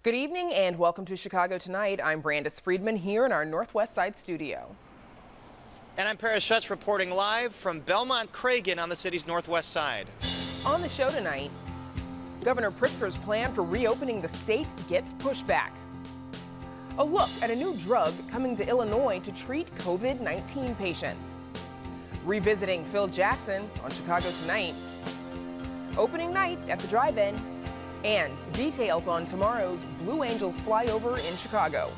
Good evening and welcome to Chicago Tonight. I'm Brandis Friedman here in our Northwest Side studio. And I'm Schutz reporting live from Belmont Cragin on the city's northwest side. On the show tonight, Governor Pritzker's plan for reopening the state gets pushback. A look at a new drug coming to Illinois to treat COVID-19 patients. Revisiting Phil Jackson on Chicago Tonight. Opening night at the drive-in. And details on tomorrow's Blue Angels flyover in Chicago.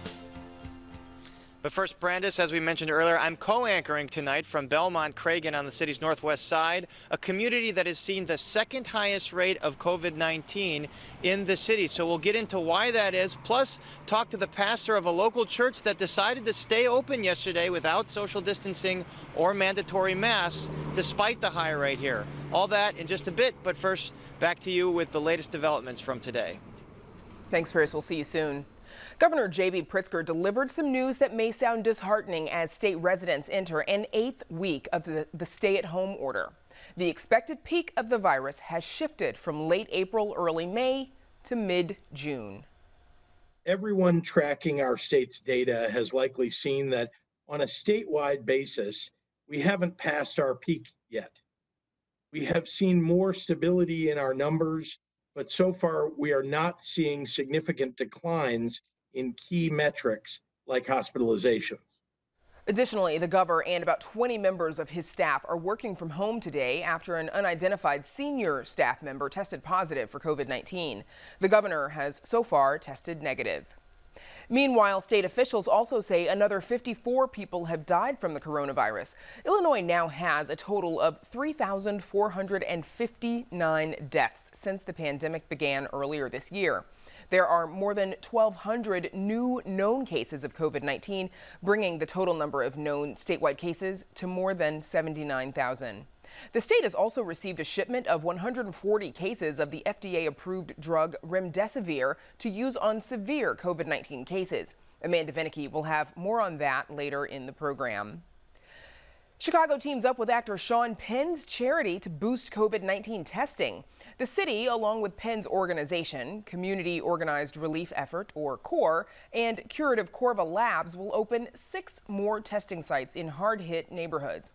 But first, Brandis, as we mentioned earlier, I'm co-anchoring tonight from Belmont Cragin on the city's northwest side, a community that has seen the second highest rate of COVID-19 in the city. So we'll get into why that is, plus talk to the pastor of a local church that decided to stay open yesterday without social distancing or mandatory masks, despite the high rate here. All that in just a bit, but first, back to you with the latest developments from today. Thanks, Paris. We'll see you soon. Governor J.B. Pritzker delivered some news that may sound disheartening as state residents enter an 8th week of the stay-at-home order. The expected peak of the virus has shifted from late April, early May to mid-June. Everyone tracking our state's data has likely seen that on a statewide basis, we haven't passed our peak yet. We have seen more stability in our numbers, but so far we are not seeing significant declines in key metrics like hospitalizations. Additionally, the governor and about 20 members of his staff are working from home today after an unidentified senior staff member tested positive for COVID-19. The governor has so far tested negative. Meanwhile, state officials also say another 54 people have died from the coronavirus. Illinois now has a total of 3,459 deaths since the pandemic began earlier this year. There are more than 1,200 new known cases of COVID-19, bringing the total number of known statewide cases to more than 79,000. The state has also received a shipment of 140 cases of the FDA-approved drug remdesivir to use on severe COVID-19 cases. Amanda Vinicky will have more on that later in the program. Chicago teams up with actor Sean Penn's charity to boost COVID-19 testing. The city, along with Penn's organization, Community Organized Relief Effort, or CORE, and Curative Corva Labs will open 6 more testing sites in hard-hit neighborhoods.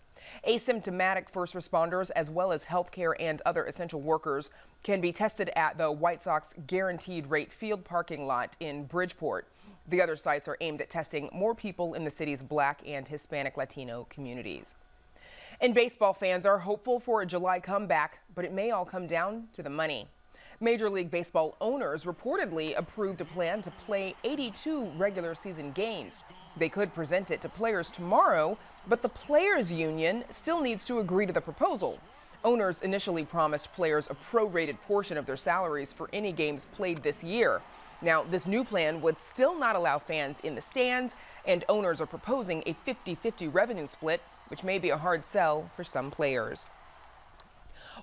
Asymptomatic first responders, as well as healthcare and other essential workers, can be tested at the White Sox Guaranteed Rate Field parking lot in Bridgeport. The other sites are aimed at testing more people in the city's Black and Hispanic Latino communities. And baseball fans are hopeful for a July comeback, but it may all come down to the money. Major League Baseball owners reportedly approved a plan to play 82 regular season games. They could present it to players tomorrow, but the players' union still needs to agree to the proposal. Owners initially promised players a prorated portion of their salaries for any games played this year. Now, this new plan would still not allow fans in the stands, and owners are proposing a 50-50 revenue split, which may be a hard sell for some players.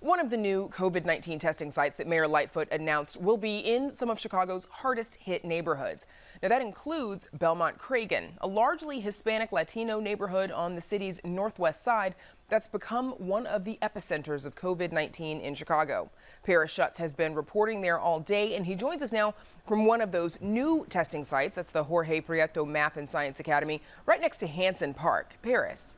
One of the new COVID-19 testing sites that Mayor Lightfoot announced will be in some of Chicago's hardest hit neighborhoods. Now, that includes Belmont Cragin, a largely Hispanic Latino neighborhood on the city's northwest side that's become one of the epicenters of COVID-19 in Chicago. Schutz has been reporting there all day, and he joins us now from one of those new testing sites. That's the Jorge Prieto Math and Science Academy right next to Hanson Park. Paris.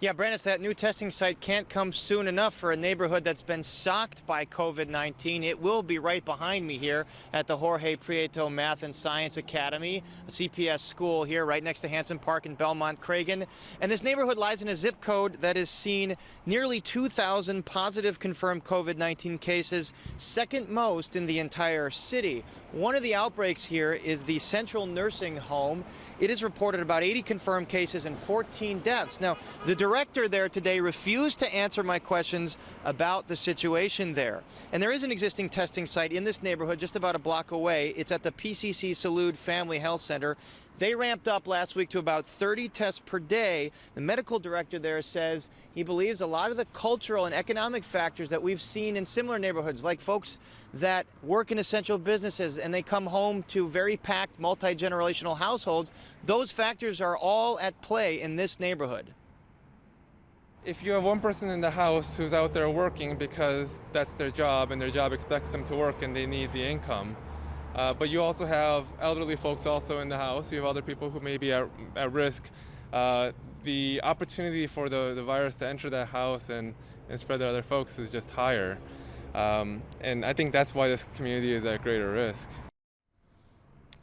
Yeah, Brandis, that new testing site can't come soon enough for a neighborhood that's been socked by COVID-19. It will be right behind me here at the Jorge Prieto Math and Science Academy, a CPS school here right next to Hanson Park in Belmont Cragin. And this neighborhood lies in a zip code that has seen nearly 2,000 positive confirmed COVID-19 cases, second most in the entire city. One of the outbreaks here is the Central Nursing Home. It has reported about 80 confirmed cases and 14 deaths. Now, the director there today refused to answer my questions about the situation there. And there is an existing testing site in this neighborhood just about a block away. It's at the PCC Salud Family Health Center. They ramped up last week to about 30 tests per day. The medical director there says he believes a lot of the cultural and economic factors that we've seen in similar neighborhoods, like folks that work in essential businesses and they come home to very packed multi-generational households, those factors are all at play in this neighborhood. If you have one person in the house who's out there working because that's their job and their job expects them to work and they need the income, but you also have elderly folks also in the house, you have other people who may be at risk, the opportunity for the virus to enter that house and spread to other folks is just higher. And I think that's why this community is at greater risk.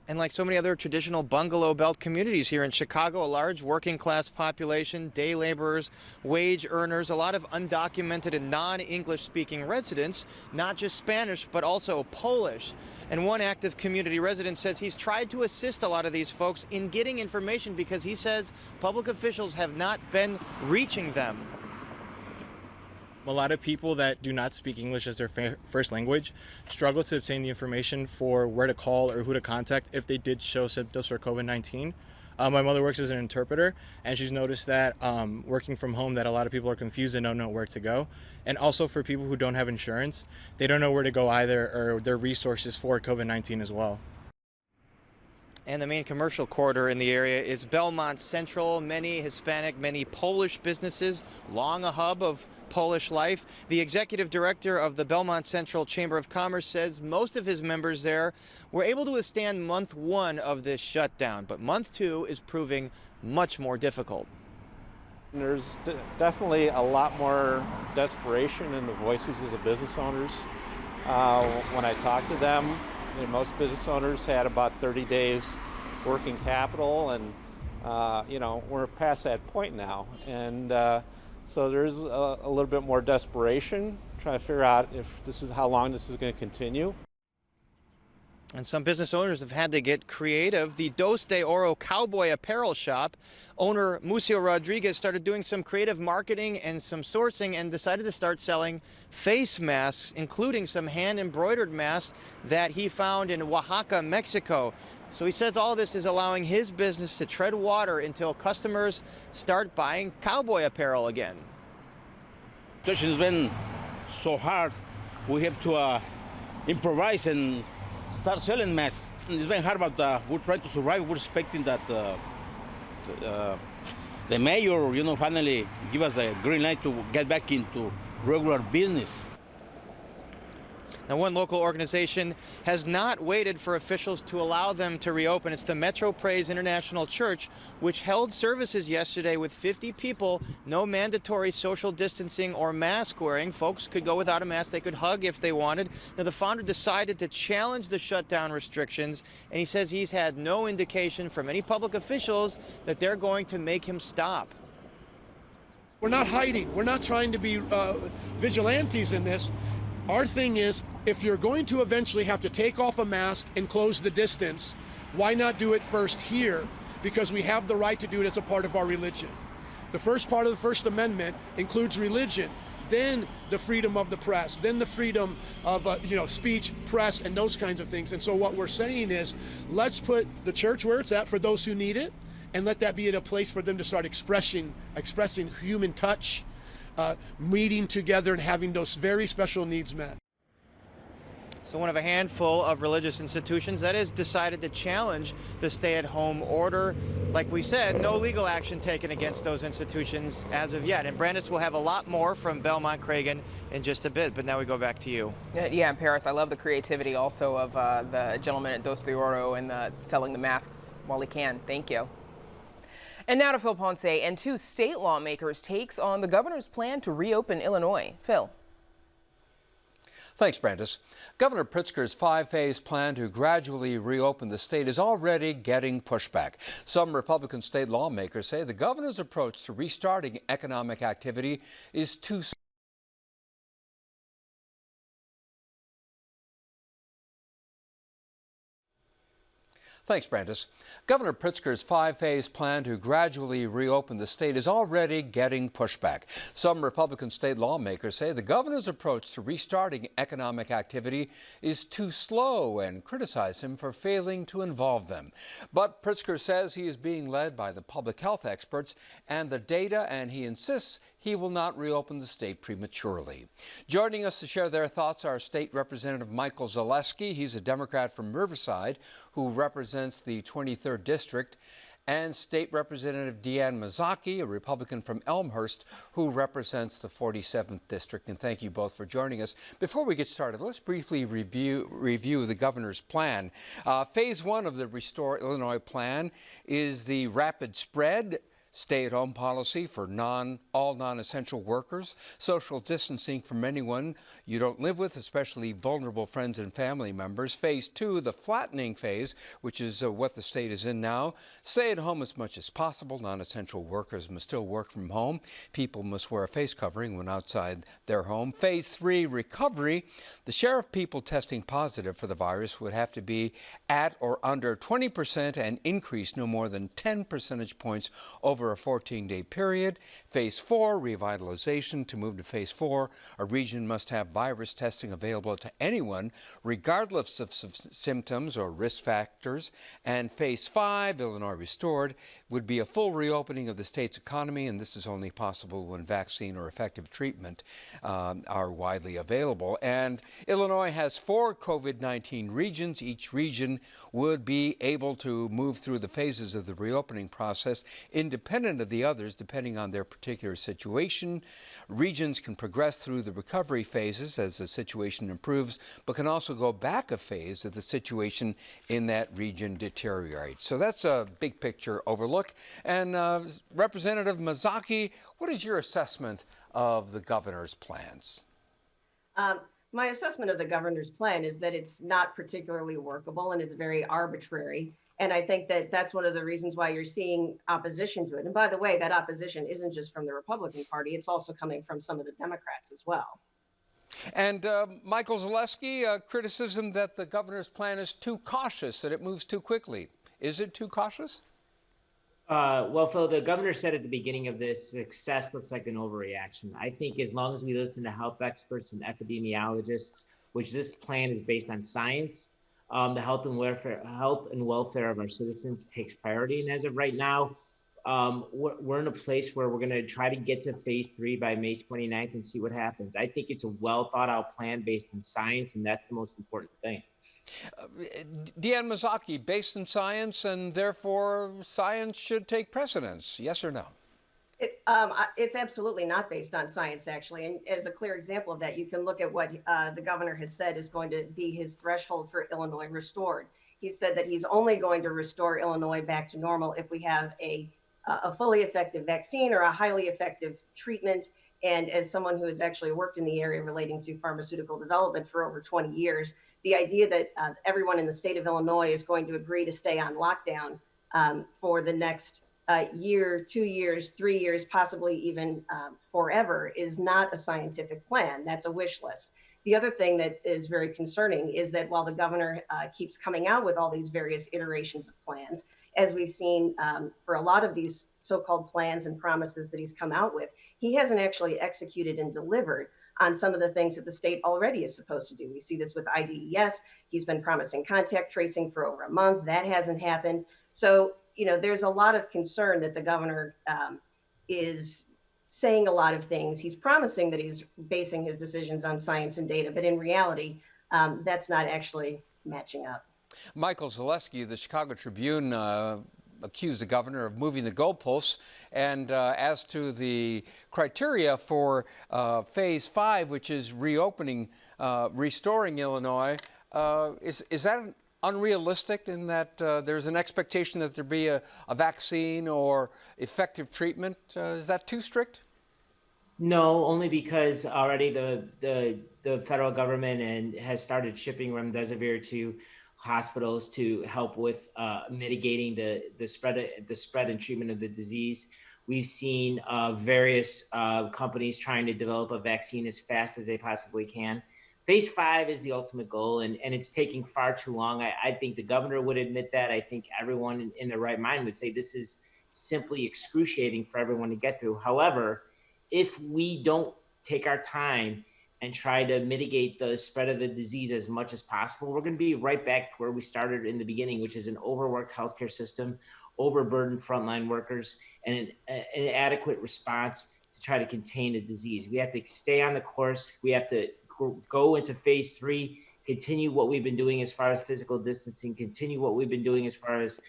And like so many other traditional bungalow belt communities here in Chicago, a large working class population, day laborers, wage earners, a lot of undocumented and non-English speaking residents, not just Spanish, but also Polish. And one active community resident says he's tried to assist a lot of these folks in getting information because he says public officials have not been reaching them. A lot of people that do not speak English as their first language struggle to obtain the information for where to call or who to contact if they did show symptoms for COVID-19. My mother works as an interpreter, and she's noticed that working from home that a lot of people are confused and don't know where to go. And also for people who don't have insurance, they don't know where to go either, or their resources for COVID-19 as well. And the main commercial corridor in the area is Belmont Central. Many Hispanic, many Polish businesses, long a hub of Polish life. The executive director of the Belmont Central Chamber of Commerce says most of his members there were able to withstand month 1 of this shutdown, but month 2 is proving much more difficult. There's definitely a lot more desperation in the voices of the business owners. When I talk to them, most business owners had about 30 days working capital, and we're past that point now. And so there's a little bit more desperation, trying to figure out if this is how long this is going to continue. And some business owners have had to get creative. The Dos de Oro cowboy apparel shop owner Mucio Rodriguez started doing some creative marketing and some sourcing and decided to start selling face masks, including some hand-embroidered masks that he found in Oaxaca, Mexico. So he says all this is allowing his business to tread water until customers start buying cowboy apparel again. The situation has been so hard. We have to improvise and start selling masks. It's been hard, but we're trying to survive. We're expecting that the mayor, finally give us a green light to get back into regular business. Now, one local organization has not waited for officials to allow them to reopen. It's the Metro Praise International Church, which held services yesterday with 50 people, no mandatory social distancing or mask wearing. Folks could go without a mask. They could hug if they wanted. Now, the founder decided to challenge the shutdown restrictions, and he says he's had no indication from any public officials that they're going to make him stop. We're not hiding. We're not trying to be vigilantes in this. Our thing is, if you're going to eventually have to take off a mask and close the distance, why not do it first here? Because we have the right to do it as a part of our religion. The first part of the First Amendment includes religion, then the freedom of the press, then the freedom of speech, press, and those kinds of things. And so what we're saying is, let's put the church where it's at for those who need it, and let that be at a place for them to start expressing human touch, meeting together and having those very special needs met. So one of a handful of religious institutions that has decided to challenge the stay-at-home order. Like we said, no legal action taken against those institutions as of yet. And Brandis will have a lot more from Belmont Cragin in just a bit, but now we go back to you. Yeah, Paris, I love the creativity also of the gentleman at Dos de Oro and selling the masks while he can. Thank you. And now to Phil Ponce and 2 state lawmakers takes on the governor's plan to reopen Illinois. Phil. Thanks, Brandis. Governor Pritzker's 5-phase plan to gradually reopen the state is already getting pushback. Some Republican state lawmakers say the governor's approach to restarting economic activity is too slow. Thanks, Brandis. Governor Pritzker's 5-phase plan to gradually reopen the state is already getting pushback. Some Republican state lawmakers say the governor's approach to restarting economic activity is too slow and criticize him for failing to involve them. But Pritzker says he is being led by the public health experts and the data, and he insists he will not reopen the state prematurely. Joining us to share their thoughts are State Representative Michael Zaleski. He's a Democrat from Riverside who represents the 23rd District, and State Representative Deanne Mazzocchi, a Republican from Elmhurst, who represents the 47th District. And thank you both for joining us. Before we get started, let's briefly review the governor's plan. Phase 1 of the Restore Illinois plan is the rapid spread stay-at-home policy for all non-essential workers, social distancing from anyone you don't live with, especially vulnerable friends and family members. Phase 2, the flattening phase, which is what the state is in now. Stay at home as much as possible. Non-essential workers must still work from home. People must wear a face covering when outside their home. Phase 3, recovery. The share of people testing positive for the virus would have to be at or under 20% and increase no more than 10 percentage points over a 14-day period. Phase 4, revitalization. To move to Phase 4, a region must have virus testing available to anyone, regardless of symptoms or risk factors. And Phase 5, Illinois Restored, would be a full reopening of the state's economy, and this is only possible when vaccine or effective treatment are widely available. And Illinois has 4 COVID-19 regions. Each region would be able to move through the phases of the reopening process independent of the others, depending on their particular situation. Regions can progress through the recovery phases as the situation improves, but can also go back a phase if the situation in that region deteriorates. So that's a big picture overlook. And Representative Mazzocchi, what is your assessment of the governor's plans? My assessment of the governor's plan is that it's not particularly workable and it's very arbitrary. And I think that that's one of the reasons why you're seeing opposition to it. And by the way, that opposition isn't just from the Republican Party, it's also coming from some of the Democrats as well. And Michael Zaleski, criticism that the governor's plan is too cautious, that it moves too quickly. Is it too cautious? Well, Phil, the governor said at the beginning of this, success looks like an overreaction. I think as long as we listen to health experts and epidemiologists, which this plan is based on science, the health and welfare of our citizens takes priority. And as of right now, we're in a place where we're going to try to get to Phase 3 by May 29th and see what happens. I think it's a well thought out plan based in science, and that's the most important thing. Deanne Mazzocchi, based in science, and therefore science should take precedence, yes or no? It's absolutely not based on science, actually. And as a clear example of that, you can look at what the governor has said is going to be his threshold for Illinois Restored. He said that he's only going to restore Illinois back to normal if we have a fully effective vaccine or a highly effective treatment. And as someone who has actually worked in the area relating to pharmaceutical development for over 20 years, the idea that everyone in the state of Illinois is going to agree to stay on lockdown for the next year, 2 years, 3 years, possibly even forever is not a scientific plan. That's a wish list. The other thing that is very concerning is that while the governor keeps coming out with all these various iterations of plans, as we've seen for a lot of these so-called plans and promises that he's come out with, he hasn't actually executed and delivered on some of the things that the state already is supposed to do. We see this with IDES. He's been promising contact tracing for over a month. That hasn't happened. So, you know, there's a lot of concern that the governor is saying a lot of things. He's promising that he's basing his decisions on science and data, but in reality, that's not actually matching up. Michael Zaleski, the Chicago Tribune, accused the governor of moving the goalposts. And as to the criteria for Phase 5, which is reopening, restoring Illinois, is that unrealistic in that there's an expectation that there be a vaccine or effective treatment? Is that too strict? No, only because already the federal government has started shipping remdesivir to hospitals to help with mitigating the spread and treatment of the disease. We've seen various companies trying to develop a vaccine as fast as they possibly can. Phase 5 is the ultimate goal, and it's taking far too long. I think the governor would admit that. I think everyone in their right mind would say this is simply excruciating for everyone to get through. However, if we don't take our time and try to mitigate the spread of the disease as much as possible, we're going to be right back where we started in the beginning, which is an overworked healthcare system, overburdened frontline workers, and an inadequate response to try to contain the disease. We have to stay on the course. We have to go into Phase 3, continue what we've been doing as far as physical distancing, continue what we've been doing as far as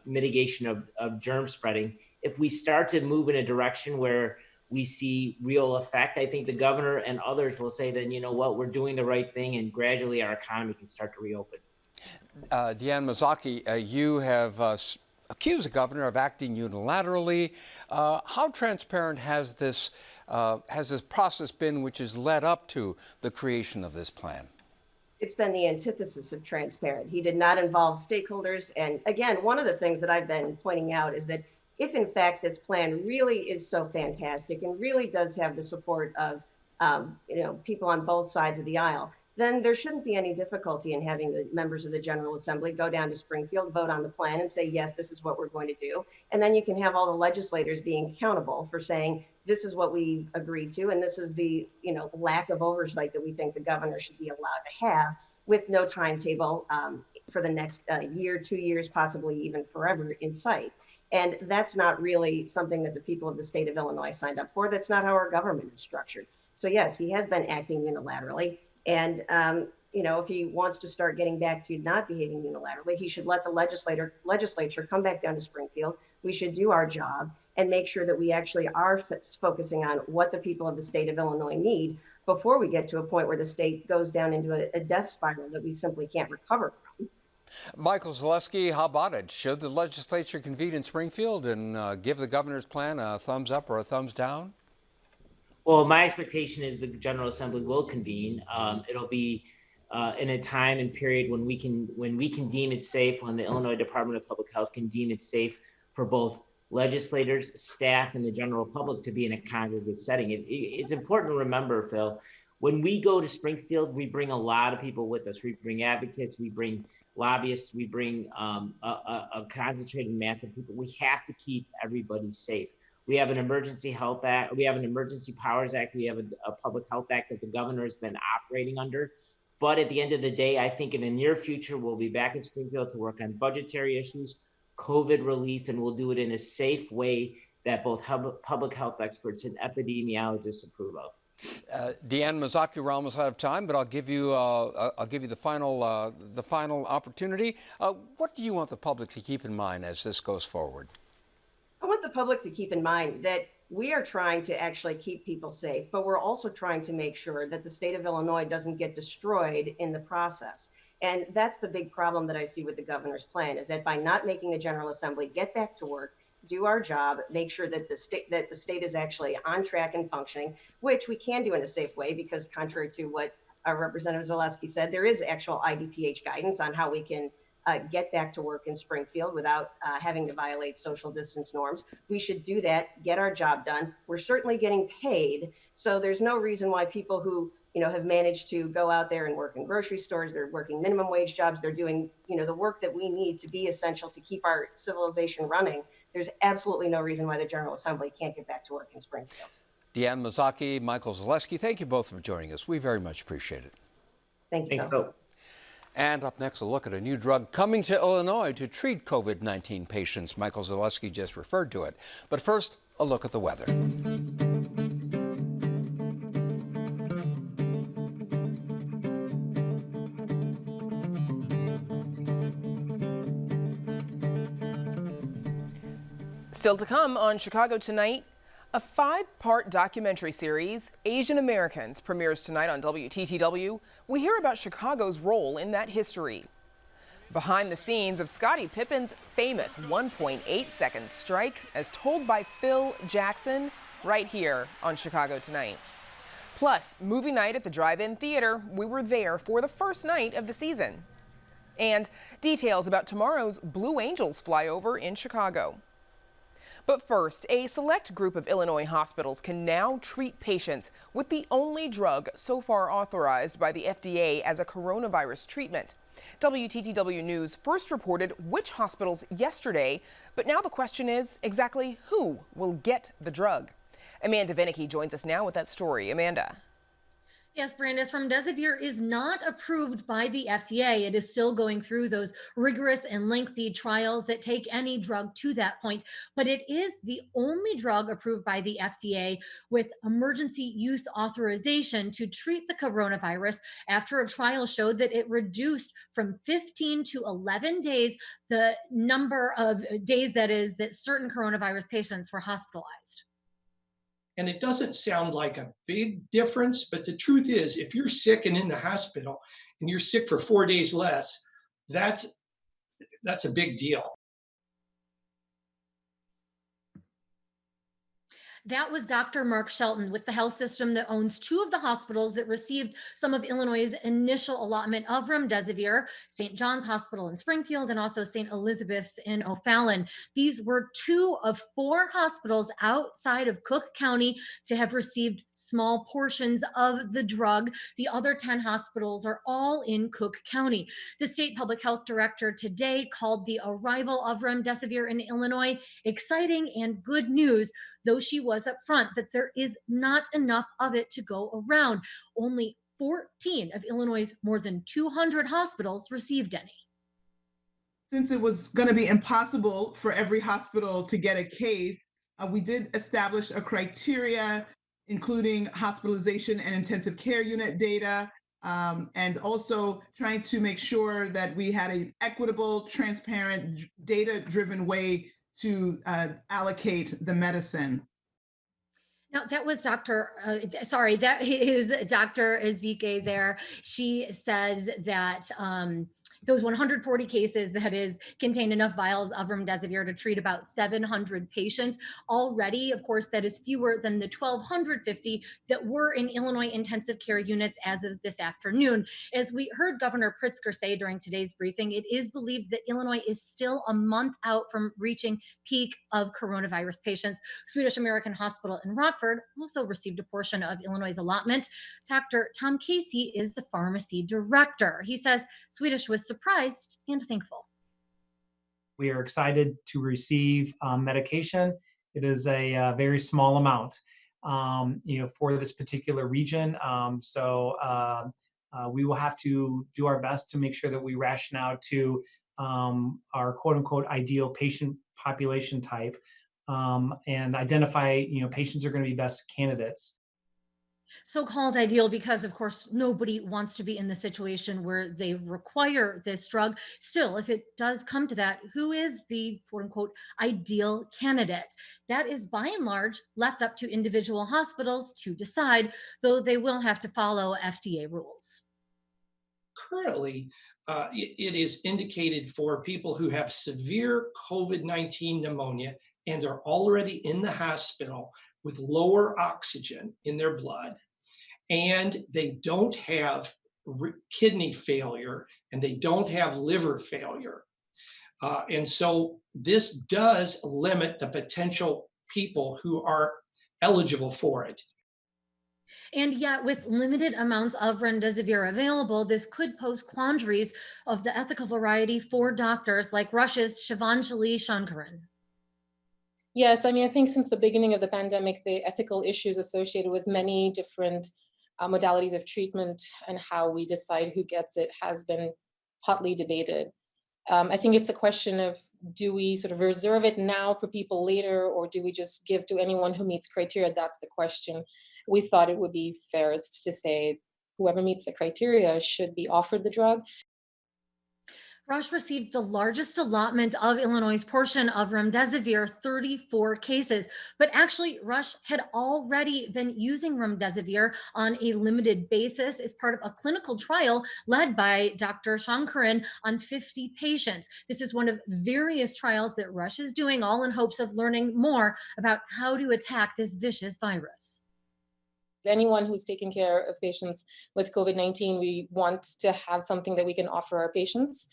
mitigation of germ spreading. If we start to move in a direction where we see real effect, I think the governor and others will say, then, you know what, we're doing the right thing, and gradually our economy can start to reopen. Deanne Mazzocchi, you have accused the governor of acting unilaterally. How transparent has this process been, which has led up to the creation of this plan? It's been the antithesis of transparent. He did not involve stakeholders. And again, one of the things that I've been pointing out is that if in fact this plan really is so fantastic and really does have the support of people on both sides of the aisle, then there shouldn't be any difficulty in having the members of the General Assembly go down to Springfield, vote on the plan and say, yes, this is what we're going to do. And then you can have all the legislators being accountable for saying, this is what we agreed to, and this is the lack of oversight that we think the governor should be allowed to have, with no timetable for the next year, 2 years, possibly even forever in sight. And that's not really something that the people of the state of Illinois signed up for. That's not how our government is structured. So yes, he has been acting unilaterally. And if he wants to start getting back to not behaving unilaterally, he should let the legislature come back down to Springfield. We should do our job and make sure that we actually are focusing on what the people of the state of Illinois need before we get to a point where the state goes down into a death spiral that we simply can't recover from. Michael Zaleski, how about it? Should the legislature convene in Springfield and give the governor's plan a thumbs up or a thumbs down? Well, my expectation is the General Assembly will convene. It'll be in a time and period when we can deem it safe, when the Illinois Department of Public Health can deem it safe for both legislators, staff, and the general public to be in a congregate setting. It's important to remember, Phil, when we go to Springfield, we bring a lot of people with us. We bring advocates, we bring lobbyists, we bring a concentrated mass of people. We have to keep everybody safe. We have an Emergency Health Act, we have an Emergency Powers Act, we have a Public Health Act that the governor has been operating under. But at the end of the day, I think in the near future, we'll be back in Springfield to work on budgetary issues, COVID relief, and we'll do it in a safe way that both public health experts and epidemiologists approve of. Deanne Mazzocchi, we're almost out of time, but I'll give you the final opportunity. What do you want the public to keep in mind as this goes forward? I want the public to keep in mind that we are trying to actually keep people safe, but we're also trying to make sure that the state of Illinois doesn't get destroyed in the process. And that's the big problem that I see with the governor's plan, is that by not making the General Assembly get back to work, do our job, make sure that the state is actually on track and functioning, which we can do in a safe way, because contrary to what Representative Zaleski said, there is actual IDPH guidance on how we can get back to work in Springfield without having to violate social distance norms. We should do that, get our job done. We're certainly getting paid, so there's no reason why people who have managed to go out there and work in grocery stores, they're working minimum wage jobs, they're doing the work that we need to be essential to keep our civilization running. There's absolutely no reason why the General Assembly can't get back to work in Springfield. Deanne Mazzocchi, Michael Zaleski, thank you both for joining us. We very much appreciate it. Thank you. Thanks, Phil. And up next, a look at a new drug coming to Illinois to treat COVID-19 patients. Michael Zaleski just referred to it. But first, a look at the weather. Still to come on Chicago Tonight, a 5-part documentary series, Asian Americans, premieres tonight on WTTW. We hear about Chicago's role in that history. Behind the scenes of Scottie Pippen's famous 1.8-second strike, as told by Phil Jackson, right here on Chicago Tonight. Plus, movie night at the Drive-In Theater. We were there for the first night of the season. And details about tomorrow's Blue Angels flyover in Chicago. But first, a select group of Illinois hospitals can now treat patients with the only drug so far authorized by the FDA as a coronavirus treatment. WTTW News first reported which hospitals yesterday, but now the question is exactly who will get the drug. Amanda Vinicky joins us now with that story. Amanda. Yes, Brandis, remdesivir is not approved by the FDA. It is still going through those rigorous and lengthy trials that take any drug to that point. But it is the only drug approved by the FDA with emergency use authorization to treat the coronavirus after a trial showed that it reduced from 15 to 11 days the number of days that certain coronavirus patients were hospitalized. And it doesn't sound like a big difference, but the truth is, if you're sick and in the hospital and you're sick for 4 days less, that's a big deal. That was Dr. Mark Shelton with the health system that owns two of the hospitals that received some of Illinois' initial allotment of remdesivir, St. John's Hospital in Springfield and also St. Elizabeth's in O'Fallon. These were two of four hospitals outside of Cook County to have received small portions of the drug. The other 10 hospitals are all in Cook County. The state public health director today called the arrival of remdesivir in Illinois exciting and good news, though she was upfront that there is not enough of it to go around. Only 14 of Illinois' more than 200 hospitals received any. Since it was going to be impossible for every hospital to get a case, we did establish a criteria, including hospitalization and intensive care unit data, and also trying to make sure that we had an equitable, transparent, data-driven way to allocate the medicine. Now, that was that is Dr. Ezike there. She says that those 140 cases, that is, contained enough vials of remdesivir to treat about 700 patients. Already, of course, that is fewer than the 1,250 that were in Illinois intensive care units as of this afternoon. As we heard Governor Pritzker say during today's briefing, it is believed that Illinois is still a month out from reaching peak of coronavirus patients. Swedish American Hospital in Rockford also received a portion of Illinois' allotment. Dr. Tom Casey is the pharmacy director. He says Swedish was surprised and thankful. We are excited to receive medication. It is a very small amount, for this particular region. We will have to do our best to make sure that we ration out to our quote unquote ideal patient population type and identify, patients are going to be best candidates. So-called ideal because, of course, nobody wants to be in the situation where they require this drug. Still, if it does come to that, who is the quote-unquote ideal candidate? That is, by and large, left up to individual hospitals to decide, though they will have to follow FDA rules. Currently, it is indicated for people who have severe COVID-19 pneumonia and are already in the hospital with lower oxygen in their blood, and they don't have kidney failure and they don't have liver failure. And so this does limit the potential people who are eligible for it. And yet, with limited amounts of remdesivir available, this could pose quandaries of the ethical variety for doctors like Rush's Shivanjali Shankaran. Yes, I think since the beginning of the pandemic, the ethical issues associated with many different modalities of treatment and how we decide who gets it has been hotly debated. I think it's a question of, do we sort of reserve it now for people later, or do we just give to anyone who meets criteria? That's the question. We thought it would be fairest to say whoever meets the criteria should be offered the drug. Rush received the largest allotment of Illinois' portion of remdesivir, 34 cases. But actually, Rush had already been using remdesivir on a limited basis as part of a clinical trial led by Dr. Shankaran on 50 patients. This is one of various trials that Rush is doing, all in hopes of learning more about how to attack this vicious virus. Anyone who's taking care of patients with COVID-19, we want to have something that we can offer our patients.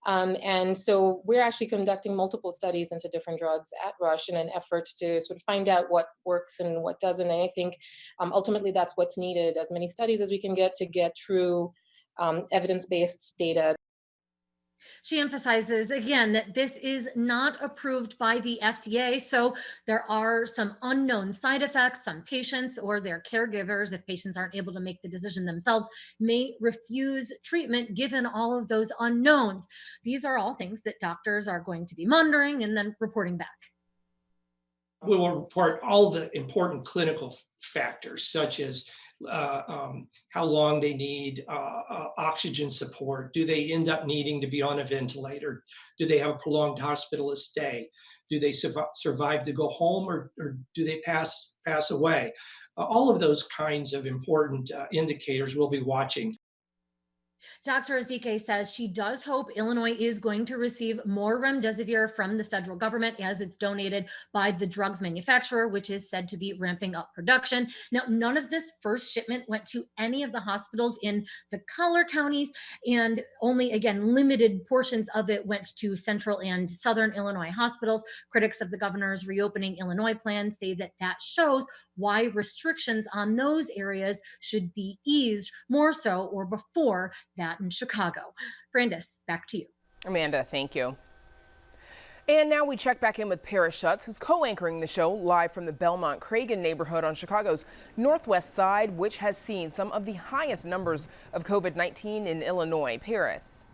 And so we're actually conducting multiple studies into different drugs at Rush in an effort to sort of find out what works and what doesn't. And I think ultimately that's what's needed, as many studies as we can get to get true evidence-based data. She emphasizes again that this is not approved by the FDA. So there are some unknown side effects. Some patients or their caregivers, if patients aren't able to make the decision themselves, may refuse treatment given all of those unknowns. These are all things that doctors are going to be monitoring and then reporting back. We will report all the important clinical factors, such as how long they need oxygen support. Do they end up needing to be on a ventilator? Do they have a prolonged hospital stay? Do they survive to go home, or do they pass away? All of those kinds of important indicators we'll be watching. Dr. Ezike says she does hope Illinois is going to receive more remdesivir from the federal government as it's donated by the drugs manufacturer, which is said to be ramping up production. Now, none of this first shipment went to any of the hospitals in the collar counties, and only, again, limited portions of it went to central and southern Illinois hospitals. Critics of the governor's reopening Illinois plan say that that shows why restrictions on those areas should be eased more so or before that in Chicago. Brandis, back to you. Amanda, thank you. And now we check back in with Paris Schutz, who's co-anchoring the show live from the Belmont Cragin neighborhood on Chicago's northwest side, which has seen some of the highest numbers of COVID-19 in Illinois. Paris.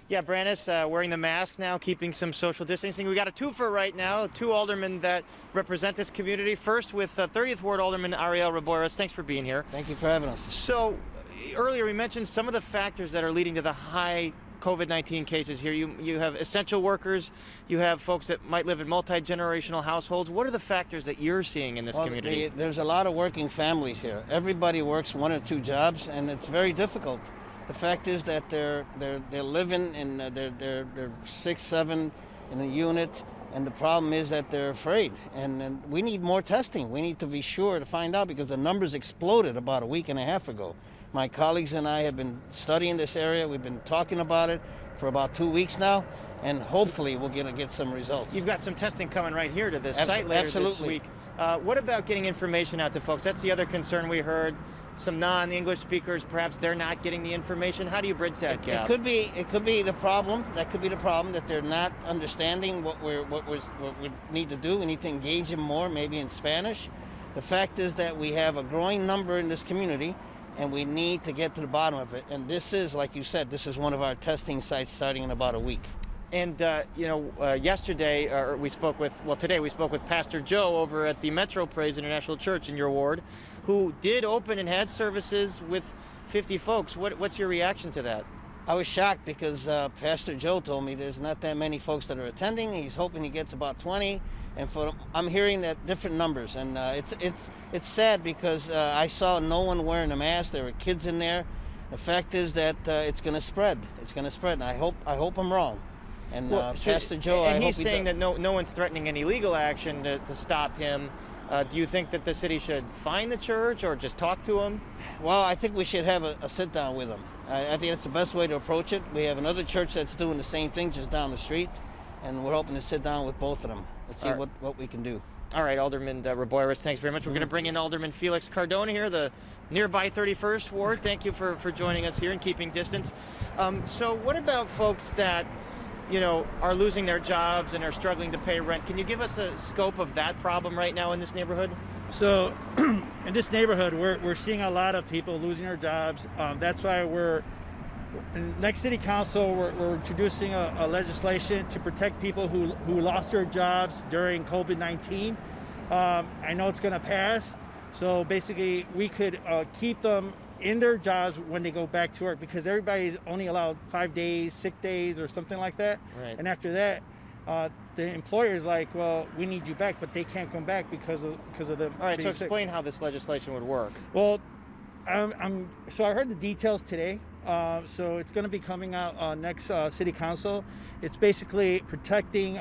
Yeah, Brandis, wearing the mask now, keeping some social distancing. We got a twofer right now, two aldermen that represent this community. First with 30th Ward Alderman Ariel Raboyras. Thanks for being here. Thank you for having us. So earlier we mentioned some of the factors that are leading to the high COVID-19 cases here. You have essential workers, you have folks that might live in multi-generational households. What are the factors that you're seeing in this community? There's a lot of working families here. Everybody works one or two jobs, and it's very difficult. The fact is that they're living in they're 6, 7 in a unit, and the problem is that they're afraid. And we need more testing. We need to be sure to find out, because the numbers exploded about a week and a half ago. My colleagues and I have been studying this area. We've been talking about it for about 2 weeks now, and hopefully we'll get some results. You've got some testing coming right here to this site later this week. What about getting information out to folks? That's the other concern we heard. Some non-English speakers, perhaps they're not getting the information. How do you bridge that gap? It could be the problem. That could be the problem, that they're not understanding what we need to do. We need to engage them more, maybe in Spanish. The fact is that we have a growing number in this community, and we need to get to the bottom of it. And this is, like you said, this is one of our testing sites starting in about a week. And yesterday, today we spoke with Pastor Joe over at the Metro Praise International Church in your ward, who did open and had services with 50 folks. What's your reaction to that? I was shocked because Pastor Joe told me there's not that many folks that are attending. He's hoping he gets about 20, and I'm hearing that different numbers, and it's sad because I saw no one wearing a mask. There were kids in there. The fact is that it's going to spread. It's going to spread, and I hope I'm wrong. And Pastor Joe, and he's saying that no one's threatening any legal action to stop him. Do you think that the city should fine the church or just talk to him? Well, I think we should have a sit down with him. I think that's the best way to approach it. We have another church that's doing the same thing just down the street, and we're hoping to sit down with both of them and see what we can do. All right, Alderman Raboyras, thanks very much. We're going to bring in Alderman Felix Cardona here, the nearby 31st Ward. Thank you for joining us here and keeping distance. So what about folks that are losing their jobs and are struggling to pay rent? Can you give us a scope of that problem right now in this neighborhood? So in this neighborhood, we're seeing a lot of people losing their jobs. That's why next city council, we're introducing a legislation to protect people who lost their jobs during COVID-19. I know it's going to pass. So basically, we could keep them in their jobs when they go back to work, because everybody's only allowed 5 days, sick days, or something like that. Right. And after that, the employer's like, well, we need you back, but they can't come back because of them. All right, so explain how this legislation would work. Well, so I heard the details today. So it's going to be coming out next city council. It's basically protecting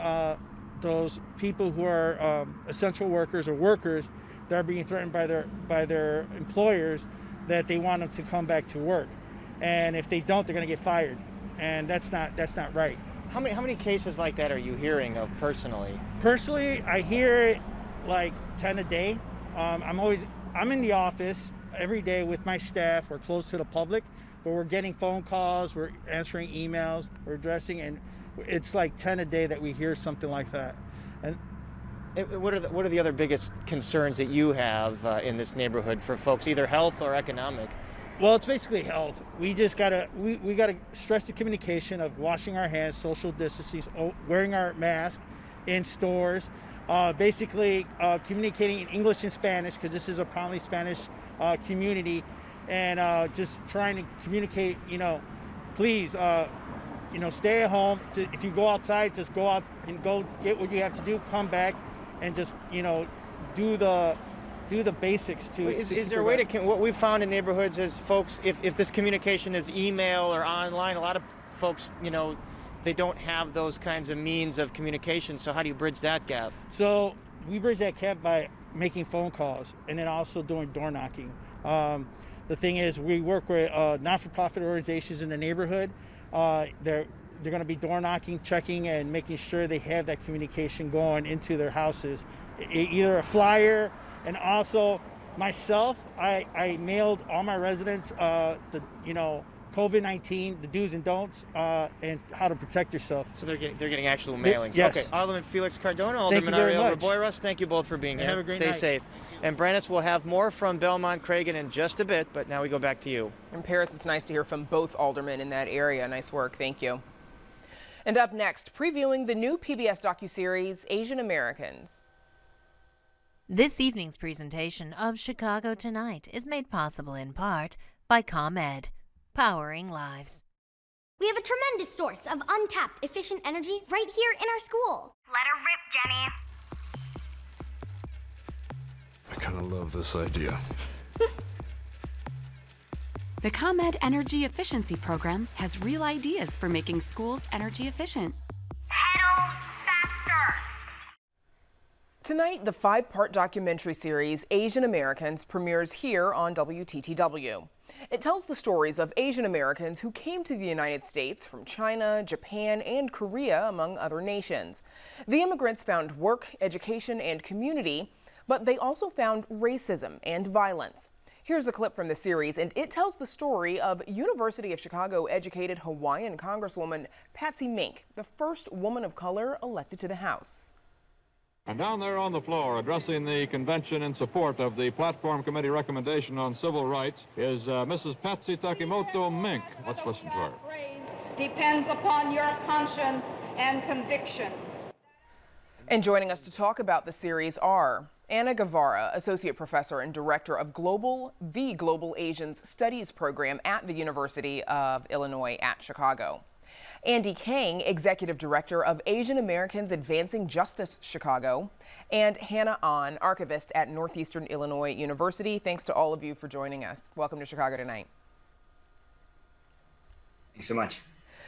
those people who are essential workers or workers that are being threatened by their employers, that they want them to come back to work, and if they don't, they're going to get fired, and that's not right. How many cases like that are you hearing of personally? Personally, I hear it like 10 a day. I'm in the office every day with my staff. We're close to the public, but we're getting phone calls, we're answering emails, we're addressing, and it's like 10 a day that we hear something like that. And What are the other biggest concerns that you have in this neighborhood for folks, either health or economic? well, it's basically health. We just gotta we gotta stress the communication of washing our hands, social distancing, wearing our mask in stores, basically communicating in English and Spanish, because this is a prominently Spanish community, and just trying to communicate, please, stay at home. If you go outside, just go out and go get what you have to do, come back, and just, do the basics to. Is there a way to, what we've found in neighborhoods is folks, if this communication is email or online, a lot of folks, they don't have those kinds of means of communication. So how do you bridge that gap? So we bridge that gap by making phone calls and then also doing door knocking. The thing is, we work with not-for-profit organizations in the neighborhood. They're going to be door knocking, checking, and making sure they have that communication going into their houses. Either a flyer, and also myself, I mailed all my residents COVID-19, the do's and don'ts, and how to protect yourself. So they're getting actual mailings. Yes. Okay, Alderman Felix Cardona, Thank Alderman you very Ariel much. Raboyras, thank you both for being here. Have a great Stay night. safe. And Brandis, we'll have more from Belmont Cragin in just a bit, but now we go back to you. In Paris, it's nice to hear from both aldermen in that area. Nice work. Thank you. And up next, previewing the new PBS docuseries, Asian Americans. This evening's presentation of Chicago Tonight is made possible in part by ComEd, powering lives. We have a tremendous source of untapped, efficient energy right here in our school. Let her rip, Jenny. I kind of love this idea. The ComEd Energy Efficiency Program has real ideas for making schools energy efficient. Pedal faster. Tonight, the 5-part documentary series Asian Americans premieres here on WTTW. It tells the stories of Asian Americans who came to the United States from China, Japan, and Korea, among other nations. The immigrants found work, education, and community, but they also found racism and violence. Here's a clip from the series, and it tells the story of University of Chicago educated Hawaiian Congresswoman Patsy Mink, the first woman of color elected to the House. And down there on the floor, addressing the convention in support of the Platform Committee recommendation on civil rights, is Mrs. Patsy Takimoto Mink. Let's listen to her. Depends upon your conscience and conviction. And joining us to talk about the series are Anna Guevara, Associate Professor and Director of the Global Asians Studies Program at the University of Illinois at Chicago. Andy Kang, Executive Director of Asian Americans Advancing Justice Chicago, and Hannah Ahn, Archivist at Northeastern Illinois University. Thanks to all of you for joining us. Welcome to Chicago Tonight. Thanks so much.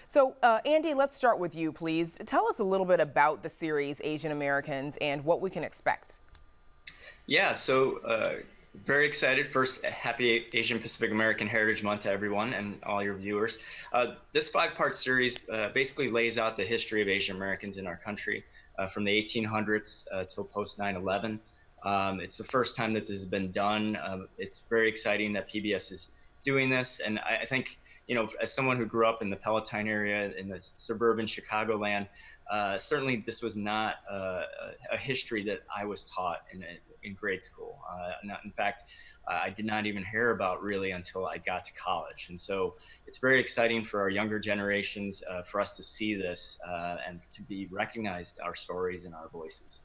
So, Andy, let's start with you, please. Tell us a little bit about the series Asian Americans and what we can expect. Yeah, so very excited. First, happy Asian Pacific American Heritage Month to everyone and all your viewers. This 5-part series basically lays out the history of Asian Americans in our country from the 1800s till post 9/11. It's the first time that this has been done. It's very exciting that PBS is doing this, and I think, as someone who grew up in the Palatine area in the suburban Chicagoland, certainly this was not a history that I was taught in grade school. In fact, I did not even hear about really until I got to college. And so it's very exciting for our younger generations for us to see this and to be recognized, our stories and our voices.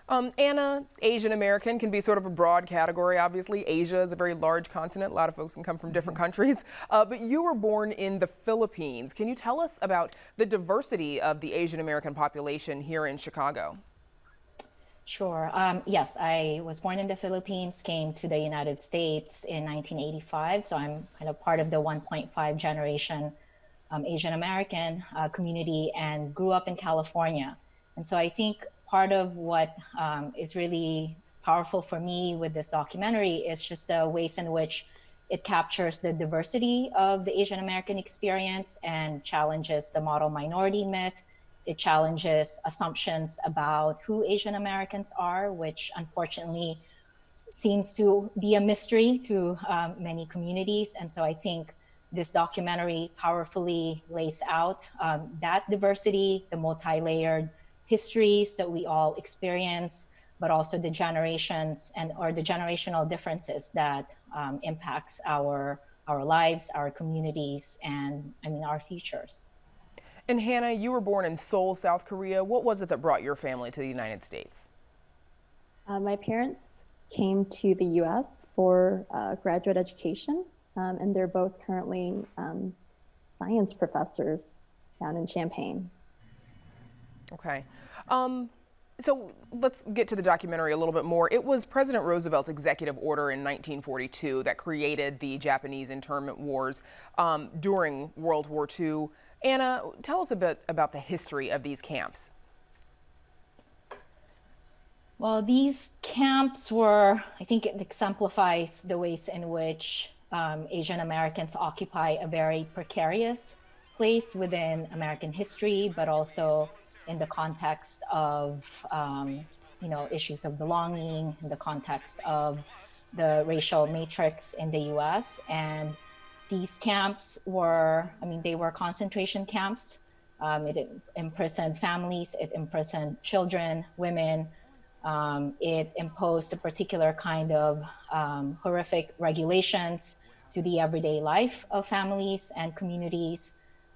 Anna, Asian American can be sort of a broad category. Obviously, Asia is a very large continent. A lot of folks can come from different countries. But you were born in the Philippines. Can you tell us about the diversity of the Asian American population here in Chicago? Sure. Yes, I was born in the Philippines, came to the United States in 1985. So I'm kind of part of the 1.5 generation Asian American community and grew up in California. And so I think part of what is really powerful for me with this documentary is just the ways in which it captures the diversity of the Asian American experience and challenges the model minority myth. It challenges assumptions about who Asian Americans are, which unfortunately seems to be a mystery to many communities. And so I think this documentary powerfully lays out that diversity, the multi-layered histories that we all experience, but also the generations or the generational differences that impacts our lives, our communities, and our futures. And Hannah, you were born in Seoul, South Korea. What was it that brought your family to the United States? My parents came to the U.S. for graduate education, and they're both currently science professors down in Champaign. Okay. So let's get to the documentary a little bit more. It was President Roosevelt's executive order in 1942 that created the Japanese internment wars during World War II. Anna, tell us a bit about the history of these camps. Well, these camps were, I think it exemplifies the ways in which Asian Americans occupy a very precarious place within American history, but also in the context of, issues of belonging, in the context of the racial matrix in the US. And these camps were, they were concentration camps. It imprisoned families, it imprisoned children, women. It imposed a particular kind of horrific regulations to the everyday life of families and communities.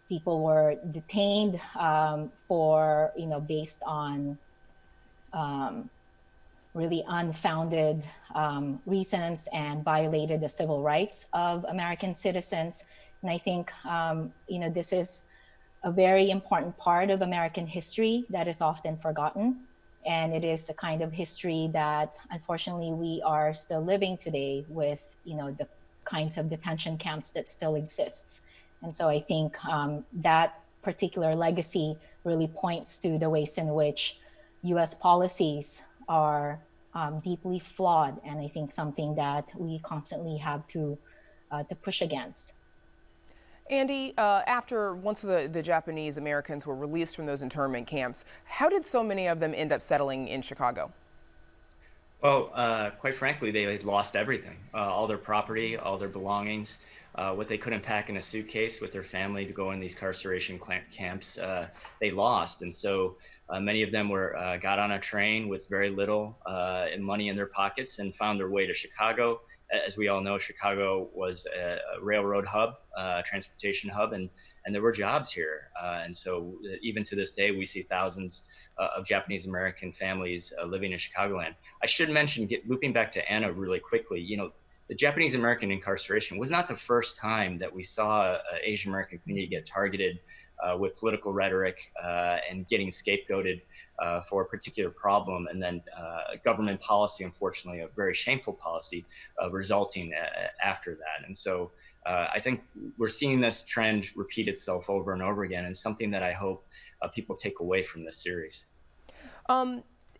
People were detained based on really unfounded reasons and violated the civil rights of American citizens. And I think, this is a very important part of American history that is often forgotten. And it is a kind of history that unfortunately we are still living today with, the kinds of detention camps that still exists. And so I think that particular legacy really points to the ways in which US policies are deeply flawed, and I think something that we constantly have to push against. Andy, once the Japanese Americans were released from those internment camps, how did so many of them end up settling in Chicago? Well, quite frankly, they had lost everything, all their property, all their belongings, what they couldn't pack in a suitcase with their family to go in these carceration camps, they lost. And so many of them got on a train with very little money in their pockets and found their way to Chicago. As we all know, Chicago was a railroad hub, transportation hub, and there were jobs here. And so even to this day, we see thousands of Japanese American families living in Chicagoland. I should mention, looping back to Anna really quickly, the Japanese American incarceration was not the first time that we saw an Asian American community get targeted with political rhetoric and getting scapegoated for a particular problem, and then government policy, unfortunately, a very shameful policy resulting after that. And so I think we're seeing this trend repeat itself over and over again, and something that I hope people take away from this series.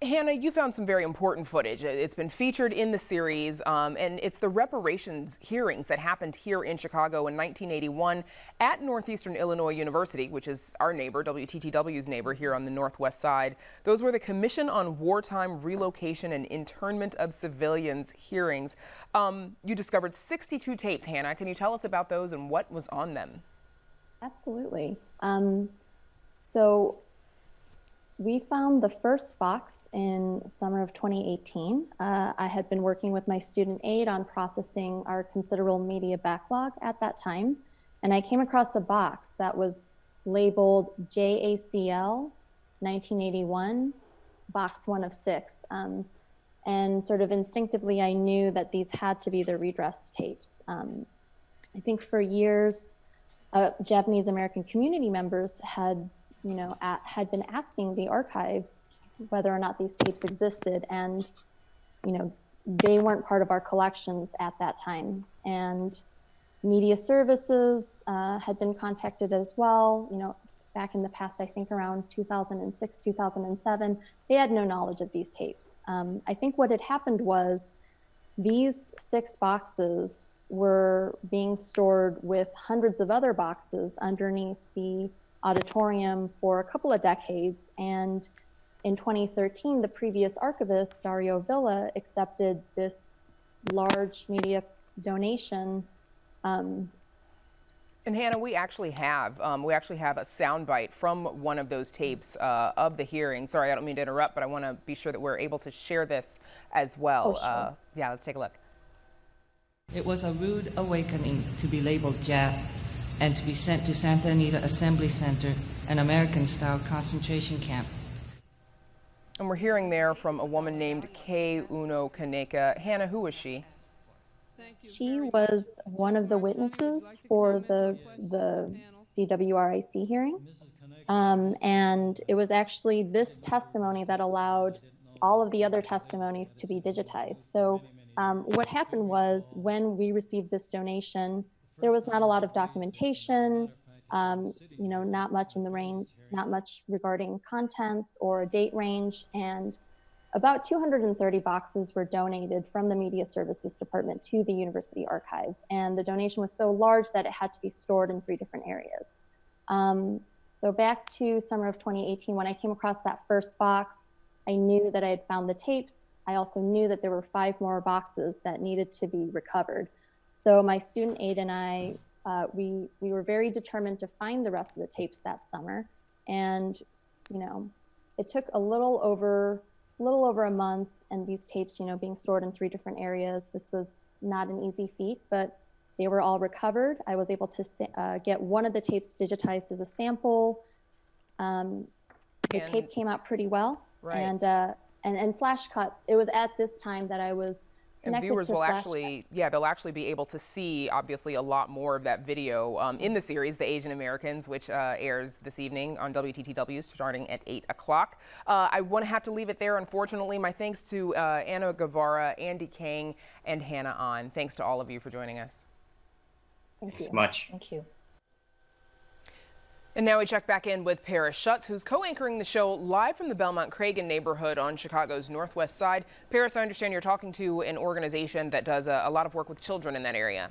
Hannah, you found some very important footage. It's been featured in the series, and it's the reparations hearings that happened here in Chicago in 1981 at Northeastern Illinois University, which is our neighbor, WTTW's neighbor here on the northwest side. Those were the Commission on Wartime Relocation and Internment of Civilians hearings. You discovered 62 tapes, Hannah. Can you tell us about those and what was on them? Absolutely. So we found the first box in summer of 2018. I had been working with my student aide on processing our considerable media backlog at that time, and I came across a box that was labeled JACL 1981, box 1 of 6. And sort of instinctively, I knew that these had to be the redress tapes. I think for years, Japanese American community members had been asking the archives whether or not these tapes existed, and they weren't part of our collections at that time. And media services had been contacted as well. Back in the past, I think around 2006, 2007, they had no knowledge of these tapes. I think what had happened was these 6 boxes were being stored with hundreds of other boxes underneath the auditorium for a couple of decades, and in 2013, the previous archivist, Dario Villa, accepted this large media donation And Hannah, we actually have a soundbite from one of those tapes of the hearing. Sorry, I don't mean to interrupt, but I want to be sure that we're able to share this as well. Oh, sure. Yeah, let's take a look. It was a rude awakening to be labeled Jap and to be sent to Santa Anita Assembly Center, an American-style concentration camp. And we're hearing there from a woman named Kay Uno Kaneka. Hannah, who was she? She was one of the witnesses for the CWRIC hearing. And it was actually this testimony that allowed all of the other testimonies to be digitized. So what happened was when we received this donation, there was not a lot of documentation, not much in the range, not much regarding contents or a date range. And about 230 boxes were donated from the Media Services Department to the University Archives. And the donation was so large that it had to be stored in 3 different areas. So back to summer of 2018, when I came across that first box, I knew that I had found the tapes. I also knew that there were 5 more boxes that needed to be recovered. So my student aide and I, we were very determined to find the rest of the tapes that summer. And, it took a little over a month, and these tapes, being stored in 3 different areas. This was not an easy feat, but they were all recovered. I was able to get one of the tapes digitized as a sample. The tape came out pretty well. Right. And flash cuts. It was at this time that I was and viewers will they'll actually be able to see obviously a lot more of that video in the series, The Asian Americans, which airs this evening on WTTW starting at 8 o'clock. I won't have to leave it there, unfortunately. My thanks to Anna Guevara, Andy Kang, and Hannah On. Thanks to all of you for joining us. Thanks so much. Thank you. And now we check back in with Paris Schutz, who's co-anchoring the show live from the Belmont Cragin neighborhood on Chicago's northwest side. Paris, I understand you're talking to an organization that does a lot of work with children in that area.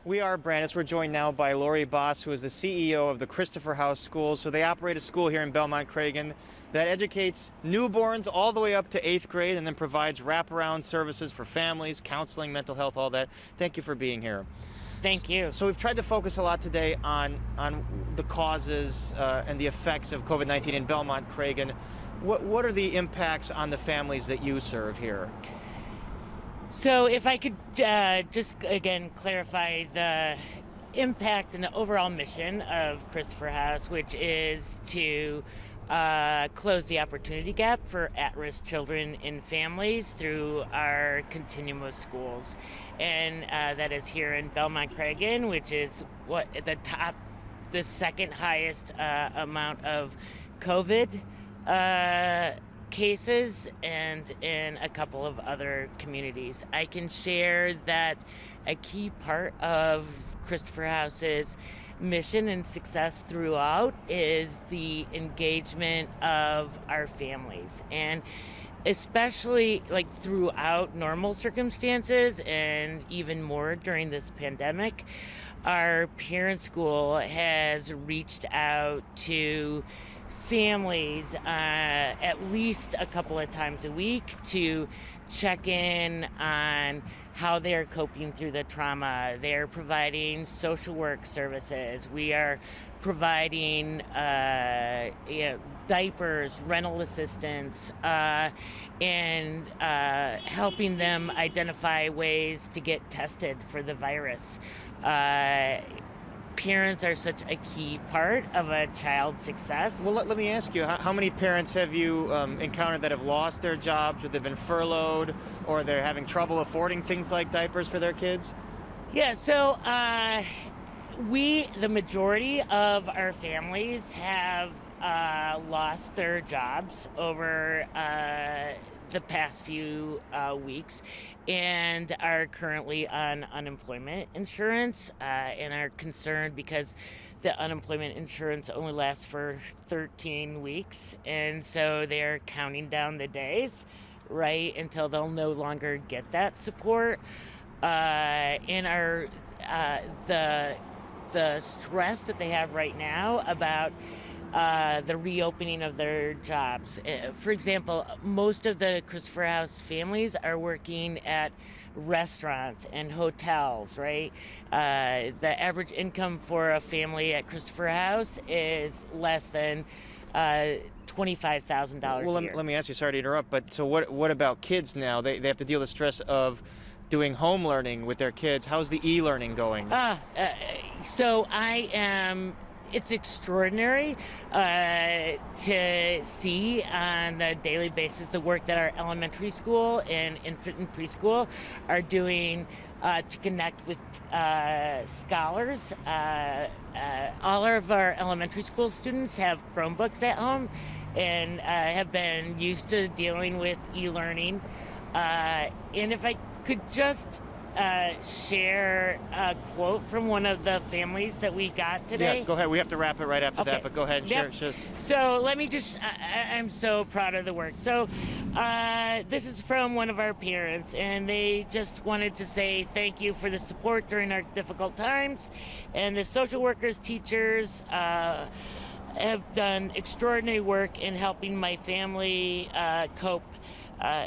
We are, Brandis. We're joined now by Lori Boss, who is the CEO of the Christopher House Schools. So they operate a school here in Belmont Cragin that educates newborns all the way up to 8th grade and then provides wraparound services for families, counseling, mental health, all that. Thank you for being here. Thank you. So we've tried to focus a lot today on the causes and the effects of COVID-19 in Belmont Cragin. What are the impacts on the families that you serve here? So if I could just again clarify the impact and the overall mission of Christopher House, which is to close the opportunity gap for at-risk children and families through our continuum of schools. And that is here in Belmont Cragin, which is the second highest amount of COVID cases, and in a couple of other communities. I can share that a key part of Christopher House's mission and success throughout is the engagement of our families, and especially like throughout normal circumstances and even more during this pandemic, our parent school has reached out to families at least a couple of times a week to check in on how they're coping through the trauma. They're providing social work services. We are providing diapers, rental assistance, and helping them identify ways to get tested for the virus. Parents are such a key part of a child's success. Well, let me ask you, how many parents have you encountered that have lost their jobs, or they've been furloughed, or they're having trouble affording things like diapers for their kids? Yeah, so the majority of our families have lost their jobs over the past few weeks and are currently on unemployment insurance and are concerned because the unemployment insurance only lasts for 13 weeks, and so they're counting down the days right until they'll no longer get that support. And the stress that they have right now about the reopening of their jobs. For example, most of the Christopher House families are working at restaurants and hotels, right? The average income for a family at Christopher House is less than $25,000 Well, a year. let me ask you, sorry to interrupt, but so what about kids now? They have to deal with the stress of doing home learning with their kids. How's the e-learning going? So it's extraordinary to see on a daily basis the work that our elementary school and infant and preschool are doing to connect with scholars. All of our elementary school students have Chromebooks at home and have been used to dealing with e-learning. And if I could just share a quote from one of the families that we got today. Yeah, go ahead. We have to wrap it right after Okay. that, but go ahead and Yep. share. So let me just, I'm so proud of the work. So this is from one of our parents, and they just wanted to say thank you for the support during our difficult times. And the social workers, teachers, have done extraordinary work in helping my family cope,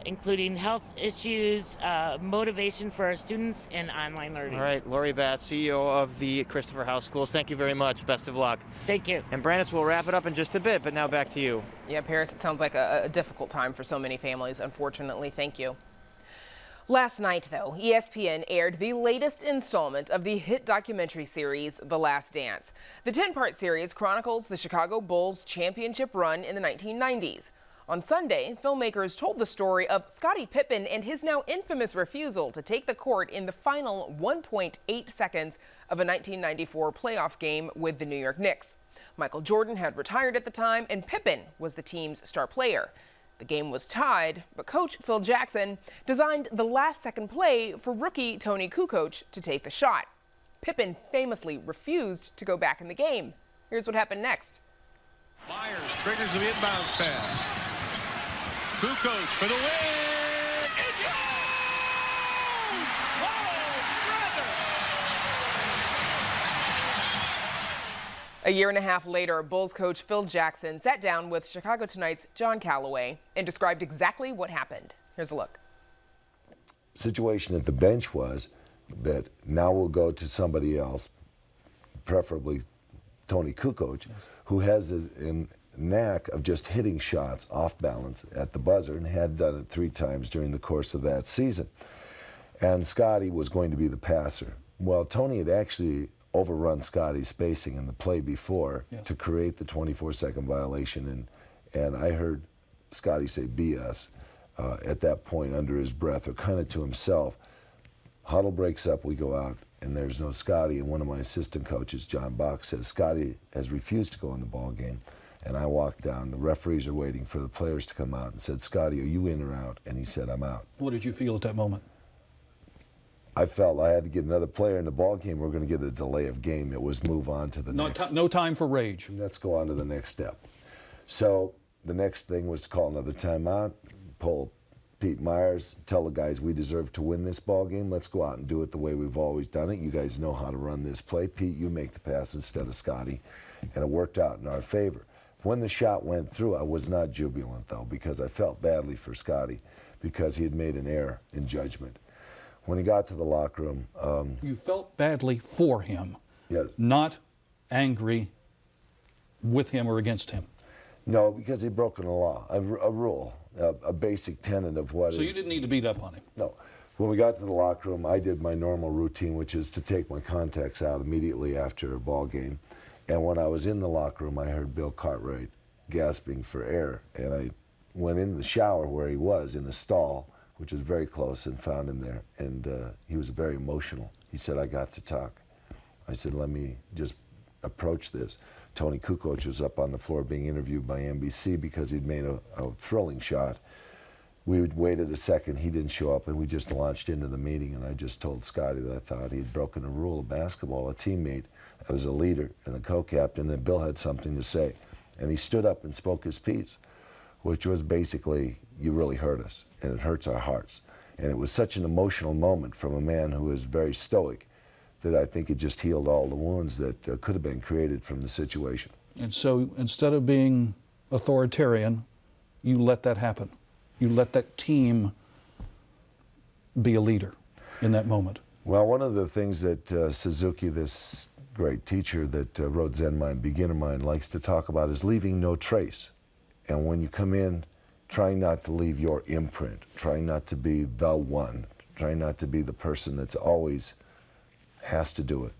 including health issues, motivation for our students, and online learning. All right, Lori Bass, CEO of the Christopher House Schools. Thank you very much. Best of luck. Thank you. And Brandis, we'll wrap it up in just a bit, but now back to you. Yeah, Paris, it sounds like a difficult time for so many families, unfortunately. Thank you. Last night, though, ESPN aired the latest installment of the hit documentary series, The Last Dance. The 10-part series chronicles the Chicago Bulls' championship run in the 1990s. On Sunday, filmmakers told the story of Scottie Pippen and his now infamous refusal to take the court in the final 1.8 seconds of a 1994 playoff game with the New York Knicks. Michael Jordan had retired at the time, and Pippen was the team's star player. The game was tied, but coach Phil Jackson designed the last-second play for rookie Tony Kukoc to take the shot. Pippen famously refused to go back in the game. Here's what happened next. Myers triggers the inbounds pass. Kukoc for the win. It goes! A year and a half later, Bulls coach Phil Jackson sat down with Chicago Tonight's John Calloway and described exactly what happened. Here's a look. Situation at the bench was that now we'll go to somebody else, preferably Tony Kukoc, who has a knack of just hitting shots off balance at the buzzer and had done it 3 times during the course of that season. And Scottie was going to be the passer. Well, Tony had actually overrun Scottie's spacing in the play before to create the 24-second violation, and I heard Scottie say BS at that point under his breath, or kind of to himself. Huddle breaks up, we go out, and there's no Scottie, and one of my assistant coaches, John Bach, says Scottie has refused to go in the ball game. And I walked down, the referees are waiting for the players to come out, and said, Scottie, are you in or out? And he said, I'm out. What did you feel at that moment? I felt I had to get another player in the ball game. We're going to get a delay of game. It was move on to the next. No time for rage. Let's go on to the next step. So the next thing was to call another timeout, pull Pete Myers, tell the guys we deserve to win this ball game. Let's go out and do it the way we've always done it. You guys know how to run this play. Pete, you make the pass instead of Scottie. And it worked out in our favor. When the shot went through, I was not jubilant, though, because I felt badly for Scottie because he had made an error in judgment. When he got to the locker room... you felt badly for him, yes, not angry with him or against him. No, because he'd broken a law, a rule, a basic tenet of what So you didn't need to beat up on him? No. When we got to the locker room, I did my normal routine, which is to take my contacts out immediately after a ball game. And when I was in the locker room, I heard Bill Cartwright gasping for air. And I went in the shower where he was, in the stall, which was very close, and found him there. And he was very emotional. He said, I got to talk. I said, let me just approach this. Tony Kukoc was up on the floor being interviewed by NBC because he'd made a thrilling shot. We waited a second, he didn't show up, and we just launched into the meeting, and I just told Scottie that I thought he'd broken a rule of basketball, a teammate, as a leader and a co-captain, that Bill had something to say. And he stood up and spoke his piece, which was basically, you really hurt us, and it hurts our hearts. And it was such an emotional moment from a man who is very stoic that I think it just healed all the wounds that could have been created from the situation. And so instead of being authoritarian, you let that happen. You let that team be a leader in that moment. Well, one of the things that Suzuki, this great teacher that wrote Zen Mind, Beginner Mind, likes to talk about is leaving no trace. And when you come in, trying not to leave your imprint, trying not to be the one, trying not to be the person that's always has to do it.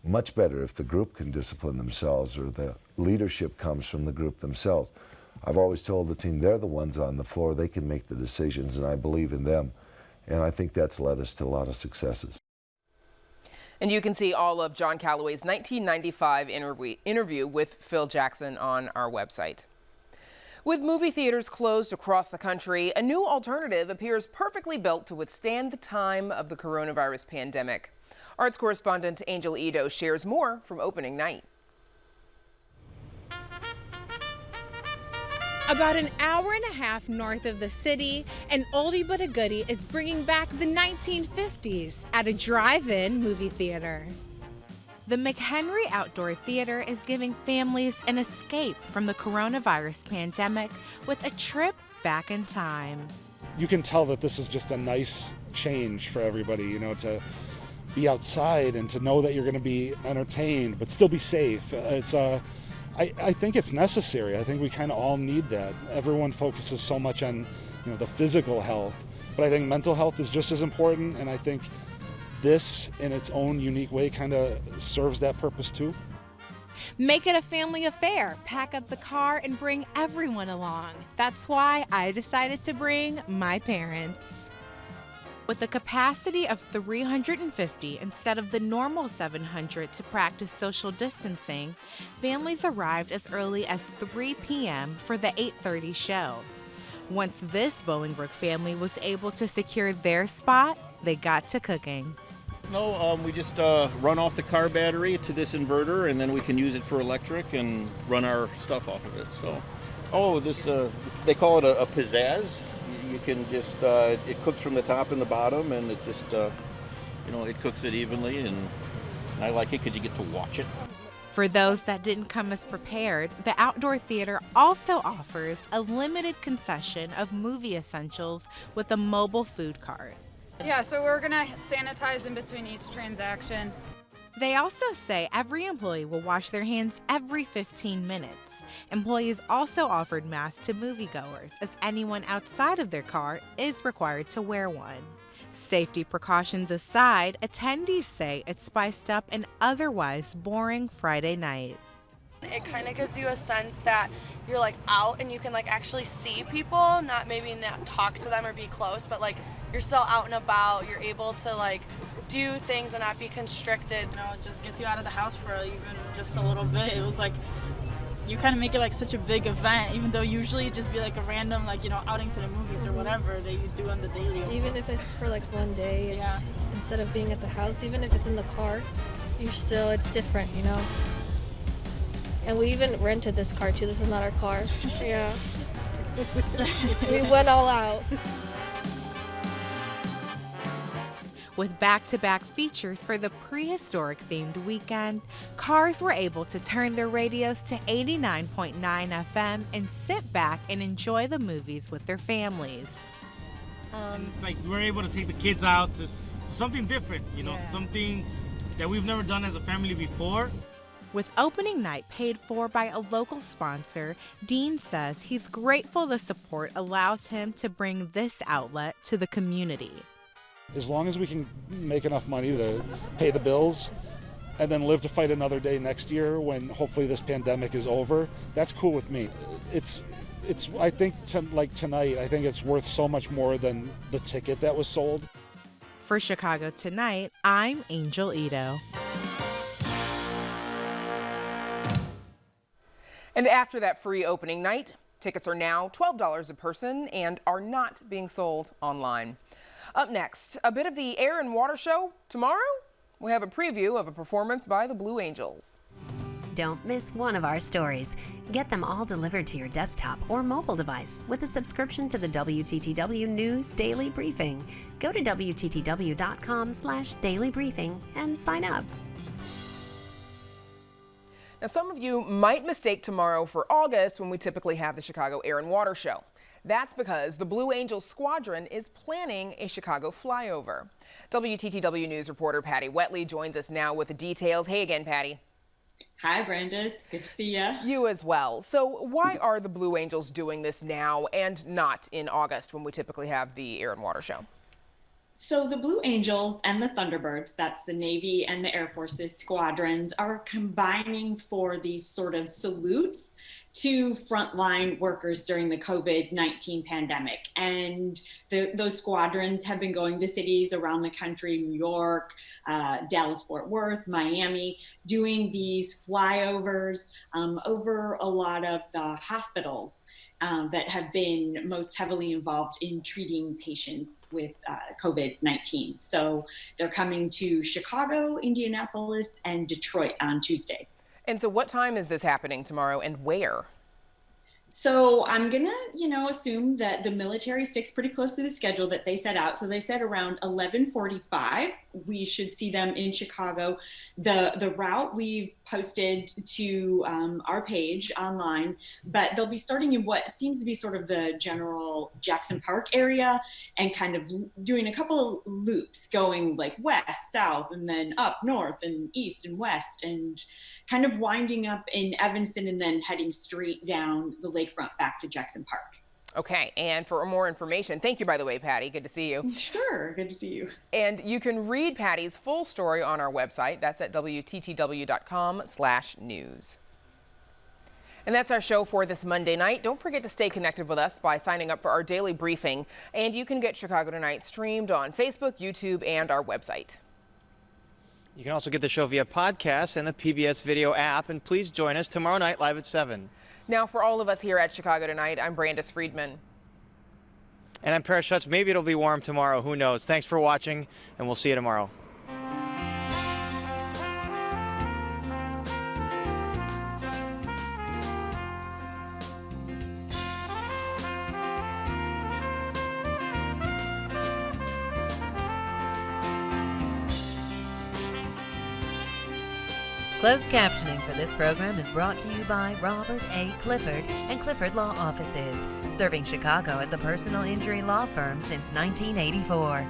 Much better if the group can discipline themselves or the leadership comes from the group themselves. I've always told the team they're the ones on the floor, they can make the decisions, and I believe in them. And I think that's led us to a lot of successes. And you can see all of John Calloway's 1995 interview with Phil Jackson on our website. With movie theaters closed across the country, a new alternative appears perfectly built to withstand the time of the coronavirus pandemic. Arts correspondent Angel Ito shares more from opening night. About an hour and a half north of the city, an oldie but a goodie is bringing back the 1950s at a drive-in movie theater. The McHenry Outdoor Theater is giving families an escape from the coronavirus pandemic with a trip back in time. You can tell that this is just a nice change for everybody, you know, to be outside and to know that you're going to be entertained but still be safe. I think it's necessary. I think we kind of all need that. Everyone focuses so much on, you know, the physical health, but I think mental health is just as important, and I think this, in its own unique way, kind of serves that purpose too. Make it a family affair. Pack up the car and bring everyone along. That's why I decided to bring my parents. With a capacity of 350 instead of the normal 700 to practice social distancing, families arrived as early as 3 p.m. for the 8:30 show. Once this Bolingbrook family was able to secure their spot, they got to cooking. No, we just run off the car battery to this inverter, and then we can use it for electric and run our stuff off of it. So, this they call it a pizzazz. You can just it cooks from the top and the bottom, and it just it cooks it evenly, and I like it because you get to watch it. For those that didn't come as prepared, the outdoor theater also offers a limited concession of movie essentials with a mobile food cart. Yeah, so we're gonna sanitize in between each transaction. They also say every employee will wash their hands every 15 minutes. Employees also offered masks to moviegoers, as anyone outside of their car is required to wear one. Safety precautions aside, attendees say it spiced up an otherwise boring Friday night. It kind of gives you a sense that you're like out and you can like actually see people, not talk to them or be close, but like you're still out and about, you're able to like do things and not be constricted. You know, it just gets you out of the house for even just a little bit. It was like, you kind of make it like such a big event, even though usually it'd just be like a random outing to the movies or whatever that you do on the daily. Even if it's for like one day, instead of being at the house, even if it's in the car, it's different, you know? And we even rented this car too. This is not our car. Yeah. We went all out. With back-to-back features for the prehistoric themed weekend, cars were able to turn their radios to 89.9 FM and sit back and enjoy the movies with their families. It's like we're able to take the kids out to something different, something that we've never done as a family before. With opening night paid for by a local sponsor, Dean says he's grateful the support allows him to bring this outlet to the community. As long as we can make enough money to pay the bills and then live to fight another day next year when hopefully this pandemic is over, that's cool with me. It's I think tonight, I think it's worth so much more than the ticket that was sold. For Chicago Tonight, I'm Angel Ito. And after that free opening night, tickets are now $12 a person and are not being sold online. Up next, a bit of the Air and Water Show. Tomorrow, we have a preview of a performance by the Blue Angels. Don't miss one of our stories. Get them all delivered to your desktop or mobile device with a subscription to the WTTW News Daily Briefing. Go to WTTW.com/dailybriefing and sign up. Now, some of you might mistake tomorrow for August when we typically have the Chicago Air and Water Show. That's because the Blue Angels Squadron is planning a Chicago flyover. WTTW News reporter Patty Wetley joins us now with the details. Hey again, Patty. Hi, Brandis. Good to see you. You as well. So why are the Blue Angels doing this now and not in August when we typically have the Air and Water Show? So the Blue Angels and the Thunderbirds, that's the Navy and the Air Force's squadrons, are combining for these sort of salutes to frontline workers during the COVID-19 pandemic. And those squadrons have been going to cities around the country, New York, Dallas-Fort Worth, Miami, doing these flyovers over a lot of the hospitals that have been most heavily involved in treating patients with COVID-19. So they're coming to Chicago, Indianapolis, and Detroit on Tuesday. And so what time is this happening tomorrow and where? So I'm gonna, assume that the military sticks pretty close to the schedule that they set out. So they said around 11:45, we should see them in Chicago. The route we've posted to our page online, but they'll be starting in what seems to be sort of the general Jackson Park area and kind of doing a couple of loops going like west, south, and then up north and east and west, and kind of winding up in Evanston and then heading straight down the lakefront back to Jackson Park. Okay, and for more information, thank you, by the way, Patty. Good to see you. Sure, good to see you. And you can read Patty's full story on our website. That's at WTTW.com/news. And that's our show for this Monday night. Don't forget to stay connected with us by signing up for our daily briefing. And you can get Chicago Tonight streamed on Facebook, YouTube, and our website. You can also get the show via podcast and the PBS video app. And please join us tomorrow night live at 7. Now, for all of us here at Chicago Tonight, I'm Brandis Friedman. And I'm Paris Schutz. Maybe it'll be warm tomorrow. Who knows? Thanks for watching, and we'll see you tomorrow. Closed captioning for this program is brought to you by Robert A. Clifford and Clifford Law Offices, serving Chicago as a personal injury law firm since 1984.